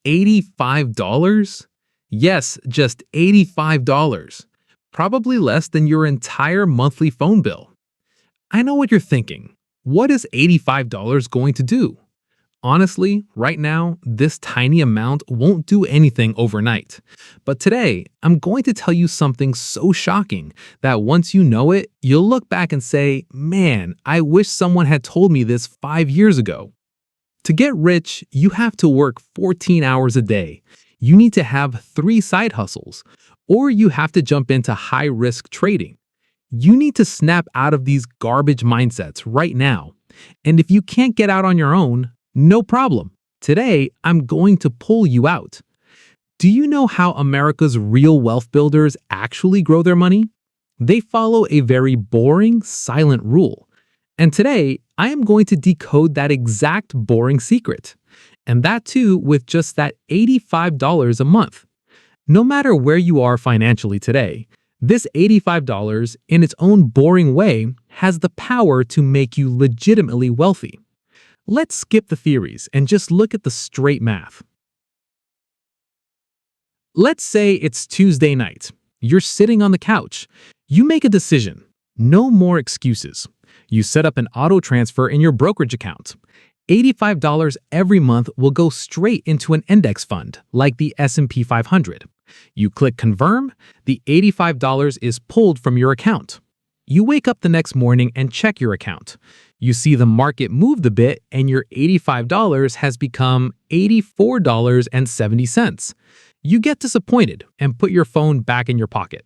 $85? Yes, just $85. Probably less than your entire monthly phone bill. I know what you're thinking. What is $85 going to do? Honestly, right now, this tiny amount won't do anything overnight. But today, I'm going to tell you something so shocking that once you know it, you'll look back and say, man, I wish someone had told me this 5 years ago. To get rich, you have to work 14 hours a day. You need to have 3 side hustles, or you have to jump into high-risk trading. You need to snap out of these garbage mindsets right now. And if you can't get out on your own, no problem. Today, I'm going to pull you out. Do you know how America's real wealth builders actually grow their money? They follow a very boring, silent rule. And today, I am going to decode that exact boring secret. And that too with just that $85 a month. No matter where you are financially today, this $85 in its own boring way has the power to make you legitimately wealthy. Let's skip the theories and just look at the straight math. Let's say it's Tuesday night. You're sitting on the couch. You make a decision. No more excuses. You set up an auto transfer in your brokerage account. $85 every month will go straight into an index fund like the S&P 500. You click confirm, the $85 is pulled from your account. You wake up the next morning and check your account. You see the market moved a bit and your $85 has become $84.70. You get disappointed and put your phone back in your pocket.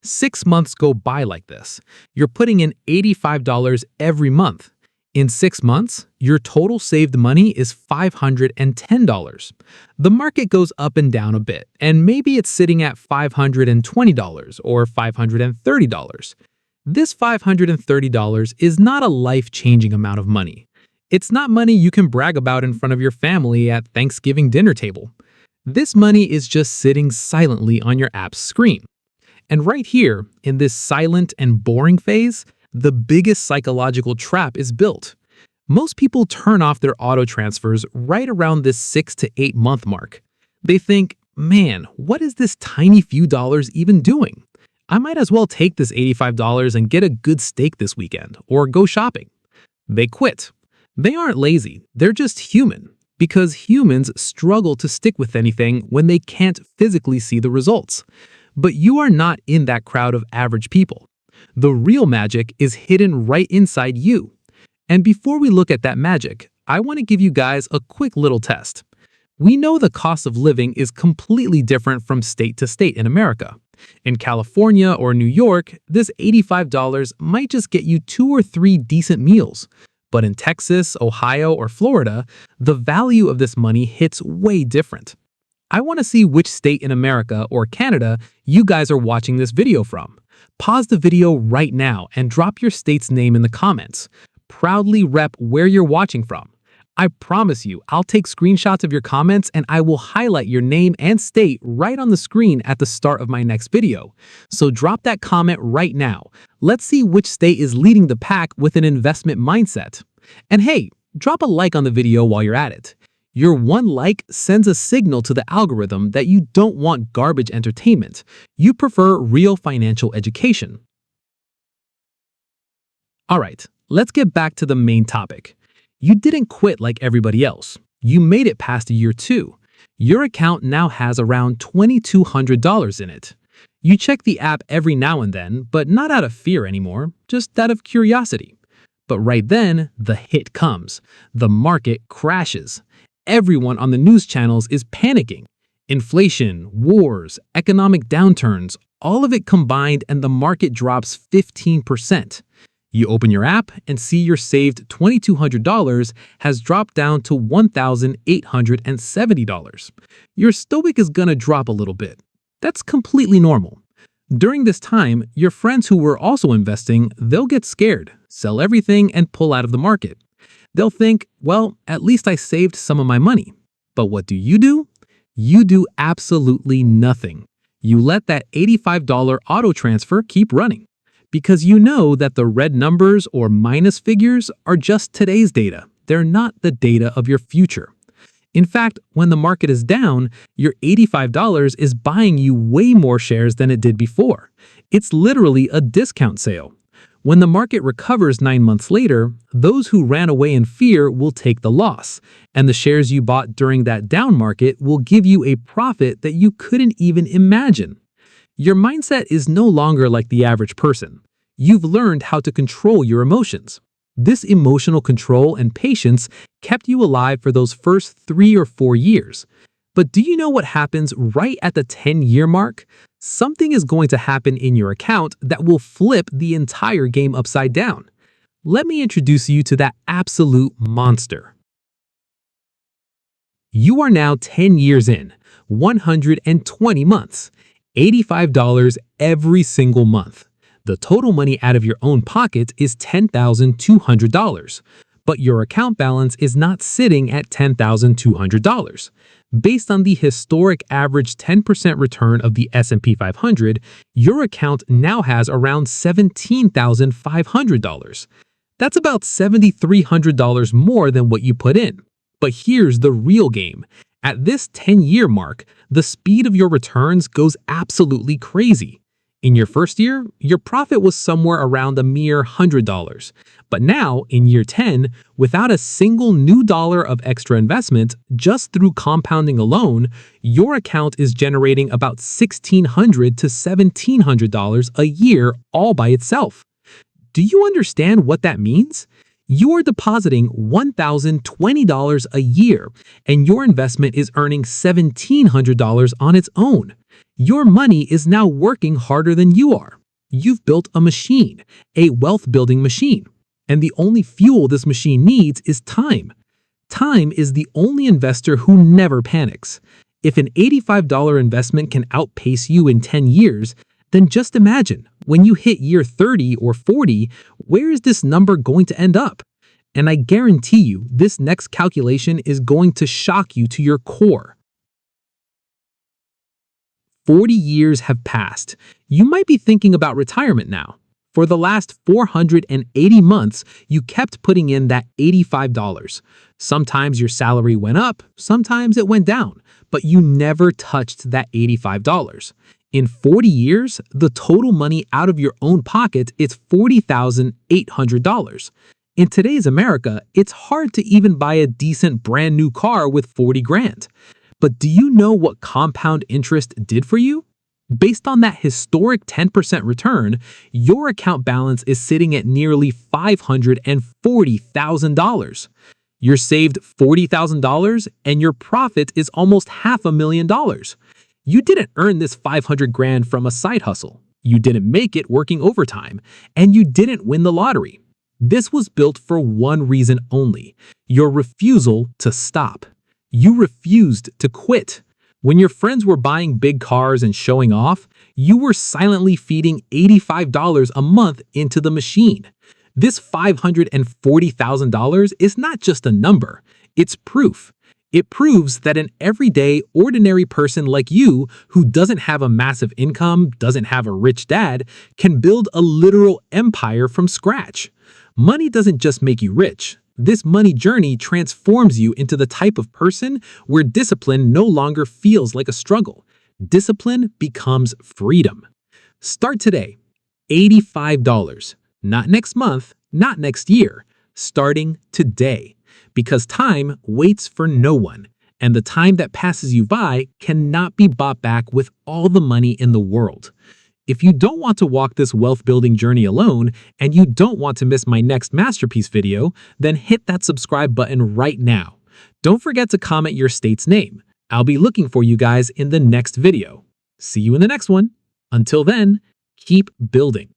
6 months go by like this. You're putting in $85 every month. In 6 months, your total saved money is $510. The market goes up and down a bit, and maybe it's sitting at $520 or $530. This $530 is not a life-changing amount of money. It's not money you can brag about in front of your family at Thanksgiving dinner table. This money is just sitting silently on your app's screen. And right here, in this silent and boring phase, the biggest psychological trap is built. Most people turn off their auto transfers right around this 6 to 8 month mark. They think, man, what is this tiny few dollars even doing? I might as well take this $85 and get a good steak this weekend or go shopping. They quit. They aren't lazy, they're just human, because humans struggle to stick with anything when they can't physically see the results. But you are not in that crowd of average people. The real magic is hidden right inside you. And before we look at that magic, I want to give you guys a quick little test. We know the cost of living is completely different from state to state in America. In California or New York, this $85 might just get you 2 or 3 decent meals. But in Texas, Ohio, or Florida, the value of this money hits way different. I want to see which state in America or Canada you guys are watching this video from. Pause the video right now and drop your state's name in the comments. Proudly rep where you're watching from. I promise you, I'll take screenshots of your comments and I will highlight your name and state right on the screen at the start of my next video. So drop that comment right now. Let's see which state is leading the pack with an investment mindset. And hey, drop a like on the video while you're at it. Your one like sends a signal to the algorithm that you don't want garbage entertainment. You prefer real financial education. All right, let's get back to the main topic. You didn't quit like everybody else. You made it past year 2. Your account now has around $2,200 in it. You check the app every now and then, but not out of fear anymore, just out of curiosity. But right then, the hit comes. The market crashes. Everyone on the news channels is panicking. Inflation, wars, economic downturns, all of it combined, and the market drops 15%. You open your app and see your saved $2,200 has dropped down to $1,870. Your stoic is gonna drop a little bit. That's completely normal. During this time, your friends who were also investing, they'll get scared, sell everything, and pull out of the market. They'll think, well, at least I saved some of my money. But what do? You do absolutely nothing. You let that $85 auto transfer keep running. Because you know that the red numbers or minus figures are just today's data. They're not the data of your future. In fact, when the market is down, your $85 is buying you way more shares than it did before. It's literally a discount sale. When the market recovers 9 months later, those who ran away in fear will take the loss, and the shares you bought during that down market will give you a profit that you couldn't even imagine. Your mindset is no longer like the average person. You've learned how to control your emotions. This emotional control and patience kept you alive for those first 3 or 4 years. But do you know what happens right at the 10-year mark? Something is going to happen in your account that will flip the entire game upside down. Let me introduce you to that absolute monster. You are now 10 years in, 120 months, $85 every single month. The total money out of your own pocket is $10,200, but your account balance is not sitting at $10,200. Based on the historic average 10% return of the S&P 500, your account now has around $17,500. That's about $7,300 more than what you put in. But here's the real game. At this 10-year mark, the speed of your returns goes absolutely crazy. In your first year, your profit was somewhere around a mere $100. But now, in year 10, without a single new dollar of extra investment, just through compounding alone, your account is generating about $1,600 to $1,700 a year all by itself. Do you understand what that means? You are depositing $1,020 a year, and your investment is earning $1,700 on its own. Your money is now working harder than you are. You've built a machine, a wealth-building machine, and the only fuel this machine needs is time. Time is the only investor who never panics. If an $85 investment can outpace you in 10 years, then just imagine, when you hit year 30 or 40, where is this number going to end up? And I guarantee you, this next calculation is going to shock you to your core. 40 years have passed. You might be thinking about retirement now. For the last 480 months, you kept putting in that $85. Sometimes your salary went up, sometimes it went down, but you never touched that $85. In 40 years, the total money out of your own pocket is $40,800. In today's America, it's hard to even buy a decent brand new car with 40 grand. But do you know what compound interest did for you? Based on that historic 10% return, your account balance is sitting at nearly $540,000. You're saved $40,000 and your profit is almost $500,000. You didn't earn this 500 grand from a side hustle. You didn't make it working overtime, and you didn't win the lottery. This was built for one reason only: your refusal to stop. You refused to quit. When your friends were buying big cars and showing off, you were silently feeding $85 a month into the machine. This $540,000 is not just a number, it's proof. It proves that an everyday, ordinary person like you, who doesn't have a massive income, doesn't have a rich dad, can build a literal empire from scratch. Money doesn't just make you rich. This money journey transforms you into the type of person where discipline no longer feels like a struggle. Discipline becomes freedom. Start today. $85. Not next month, not next year. Starting today. Because time waits for no one, and the time that passes you by cannot be bought back with all the money in the world. If you don't want to walk this wealth-building journey alone, and you don't want to miss my next masterpiece video, then hit that subscribe button right now. Don't forget to comment your state's name. I'll be looking for you guys in the next video. See you in the next one. Until then, keep building.